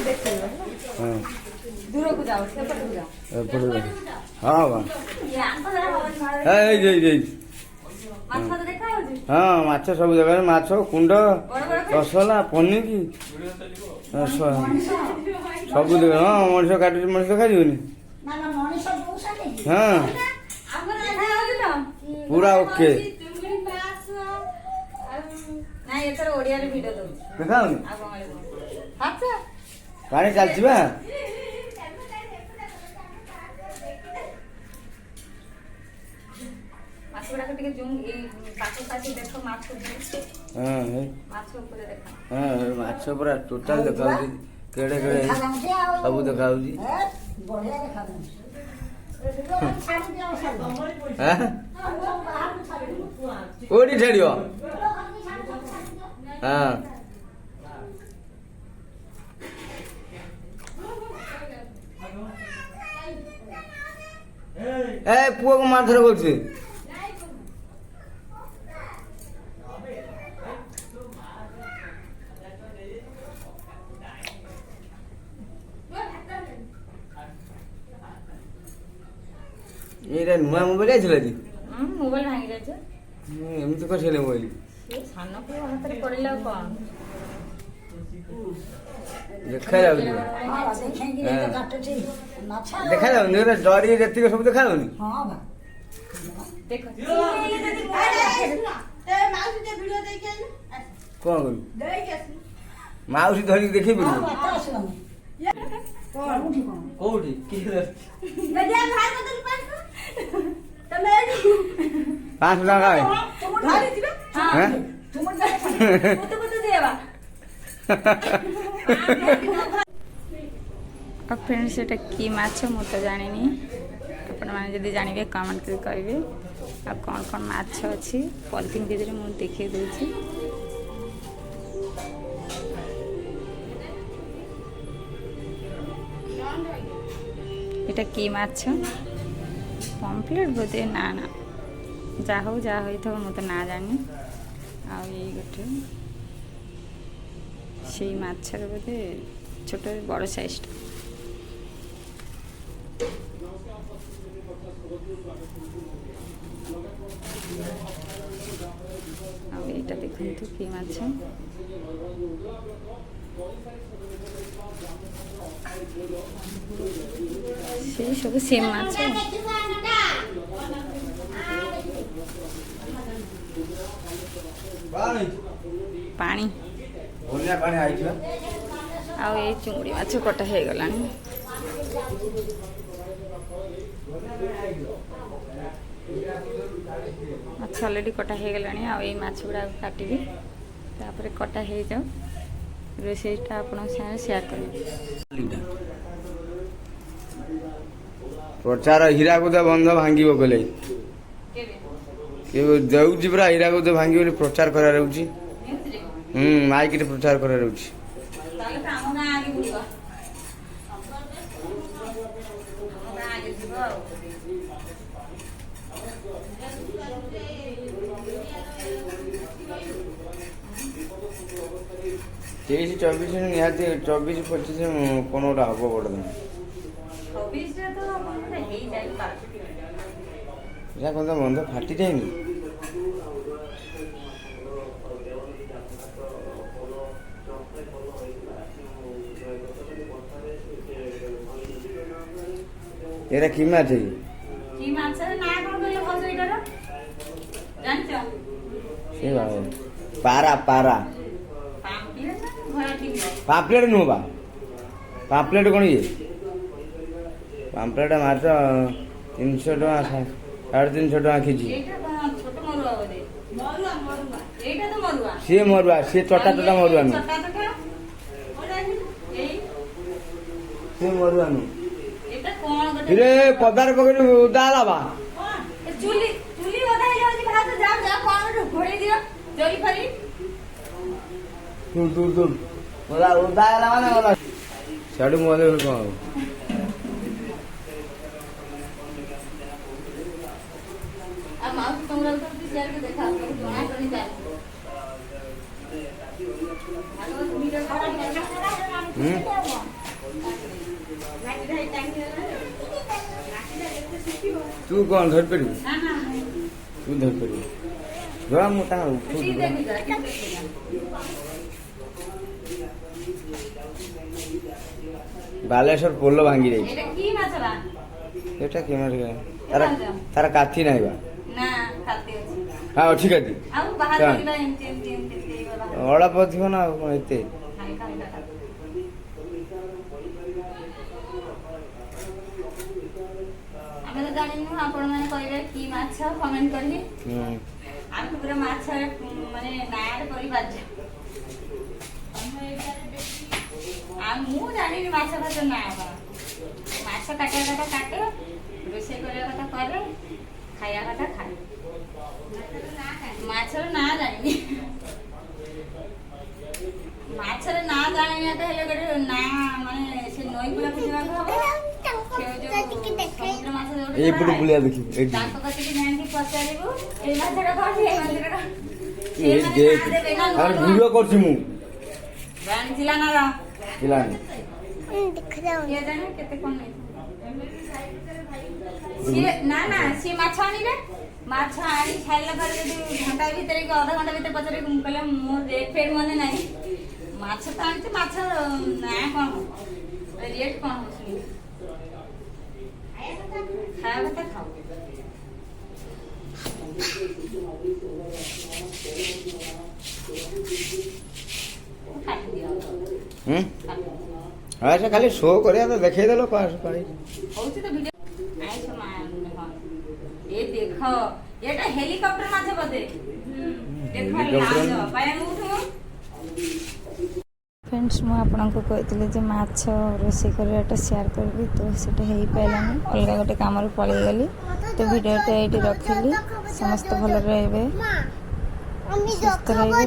हाँ दूर को जाओ सेपट को जाओ हाँ वा ये आंको जरा हवा मारे हाँ माछ तो देखा हो जी हाँ माछ सब जगह माछ कुंड रसला पनिकी सब जगह हाँ मनीष काटुच मनीष खाइबनी हाँ ଆମର ଦେଖା ହଉଛି ତ पूरा ओके ନାଇଁ ଏଥର ଓଡିଆରେ ଭିଡିଓ ଦଉଛି ଦେଖାଉନି ଆଉ ବଙ୍ଗାଳୀ ଆଚ୍ଛା ପାଣି ଚାଲିଛି ବା ମାଛ ଗୁଡାକ ଟିକେ ଜୁମ୍ ଏଇ ପାଖ ପାଖି ଦେଖ ମାଛ ହଁ ମାଛ ଉପରେ ଦେଖ ହଁ ମାଛ ପୁରା ଟୋଟାଲ ଦେଖାଉଛି କେଡେ କେଡେ ସବୁ ଦେଖାଉଛି କୋଉଠି ଛାଡିବ ହଁ ଏ ପୁଅକୁ ମାରଧର କରୁଛି ଏଇଟା ନୂଆ ମୋବାଇଲ ଆସିଲା କି ମୋବାଇଲ ଭାଙ୍ଗି ଯାଇଛି ଏମିତି କରିଥିଲେ ମୋବାଇଲ ସେ ସାନ ପୁଅ ହାତରେ ପଡିଲା ଆଉ କଣ ଦେଖାଯାଉଛି ଦେଖାଯାଉନି ଡରି ଯେତିକି ସବୁ ଦେଖାଯାଉନି ଦେଖ କଣ କରିବୁ ମାଉସୀ ଧରିକି ଦେଖେଇ ପାରିବୁ କୋଉଠି ପାଞ୍ଚ ଟଙ୍କା फ्रेंड्स एटा की माछ मु तो जानी आपण मैंने जब जानवे कमेंट कर कहे आ कौन कौन माछ अच्छी पॉलिथिन भितर मुझे देखे दूसरी एटा की माछ पम्पलेट बोधे ना ना जा हो मु तो ना जानी आ गोटे से माछर बोधे छोट बड़ साइज आईटा देखु कि माछ से सब सेम माछ पानी आ चुंगड़ी माछ कटा हो गला माछ अलरेडी कटा हो गला माछ गुड़ा काटि तापर कटा हो जाओ रोसईटा आपण शेयर कर प्रचार हीराकुद बंध भांग कहले जाऊँगी पूरा हीराकुद भांग प्रचार करा माइक प्रचार करा तेईस 24 निहाती 24 25 कौन गोटा हम बड़ दिन कौन बंध फाटी जाए एरा की माछ है की माछ ना कोन कहले भजो इटर जानछ से बाबू पारा पारा पापलेट नु बा पापलेट कोन ये पापलेट माछ 300 टका 350 टका केजी एटा छोट मरुआ बोले मरुआ एटा तो मरुआ से चटा चटा मरुआ नु चटा चटा ओडा ए से मरुआ नु एटा कोन रे पदार पकड़ उदाला बा चुली चुली ओदा हे जाउची भात जा कोन घोड़ी दियो जरी फरी दूर बोला उदाला माने बोला साडू मोले कोन आ माउस तोरा तो शेयर के देखा जोना करी जा हम्म ତୁ କ'ଣ ଧରିପାରିବୁ? ନା ନା ତୁ ଧରିପାରିବୁ। ଧର ମୁଁ ତାହା ଉଠୁ। ବାଲେଶ୍ୱର ପୋଲ ଭାଙ୍ଗି ଯାଇଛି। ଏଟା କି ମାଛ ବା? ଏଟା କେମିତି ତାର କାଠି ନାହିଁ ବା? ନା କାତି ଅଛି। ହଁ ଅଛି କାଠି। ଆଉ ବାହାର ହଁ। କରିବା ଏମିତି ଏମିତି ଏମିତି ହେଇଗଲା। ଅଳପ ଥିବ ନା ଆଉ କ'ଣ ଏତେ? ହାଲକା ହାଲକା କାତି। ଆମେ ତ ଜାଣିନୁ, ଆପଣମାନେ କହିବେ କି ମାଛ କମେଣ୍ଟ କରିବେ। ଆମେ ପୁରା ମାଛ ମାନେ ନାଁରେ କରିପାରୁଛୁ। ଆଉ ମୁଁ ଜାଣିନି ମାଛ ଫାଛ ନାଁ କ'ଣ। ମାଛ କାଟିବା କଥା କାଟେ, ରୋଷେଇ କରିବା କଥା କରେ, ଖାଇବା କଥା ଖାଏ। ମାଛର ନାଁ ଜାଣିନି। ମାଛର ନାଁ ଜାଣିନି ତ ହେଲେ ଗୋଟେ ନାଁ ମାନେ ସେ ନଈ କୂଳକୁ ଯିବାକୁ ହବ। ସମୁଦ୍ର ମାଛ ଯୋଉଠି ଏଇପଟୁ ବୁଲିଆ ଦେଖିବୁ ଏଇଠି। ତାଙ୍କ କତିକି ଯାଇକି ପଚାରିବୁ ଏଇ ମାଛଟା କ'ଣ ଏଇ ମାଛଟା କ'ଣ। ଏଇଠି ଦେଖ। ଆରେ ଭିଡ଼ିଓ କରୁଛି ମୁଁ। ଜାଣିଥିଲା ନା ର ପିଲାନି। କିଏ ଜାଣେ କେତେ କ'ଣ ନେଇଥିବ। ନା ନା ସିଏ ମାଛ ଆଣିବେ। ମାଛ ଆଣି ସାରିଲା ପରେ ଯଦି ଘଣ୍ଟା ଭିତରେ କି ଅଧଘଣ୍ଟା ଭିତରେ ପଚାରେ ମୁଁ କହିଲେ ମୋ ରେଟ୍ ଫେଟ୍ ମନେ ନାହିଁ। ମାଛ ତ ଆଣିଛି, ମାଛ ନାଁ କ'ଣ ରେଟ୍ କ'ଣ ହଉଛି ଖାଇବା କଥା ଖାଉ। ଆଚ୍ଛା ଖାଲି ଶୋ କରିବା ତ ଦେଖେଇଦେଲ କ'ଣ ହଉଛି ତ ଭିଡ଼ିଓ। ଆଇଛ ମା ହଁ ଏ ଦେଖ ଏଟା ହେଲିକପ୍ଟର ମାଛ ବୋଧେ। ଦେଖ ଲାଜ ପାୟନ ଉଠୁ। फ्रेंड्स ମୁଁ ଆପଣଙ୍କୁ କହିଥିଲି ଯେ ମାଛ ରୋଷେଇ କରିବାଟା ସେୟାର କରିବି, ତ ସେଇଟା ହେଇପାରିଲାନି, ଅଲଗା ଗୋଟେ କାମରେ ପଳେଇଗଲି। ତ ଭିଡ଼ିଓଟା ଏଇଠି ରଖିଲି। ସମସ୍ତେ ଭଲରେ ରହିବେ, ସୁସ୍ଥ ରହିବେ।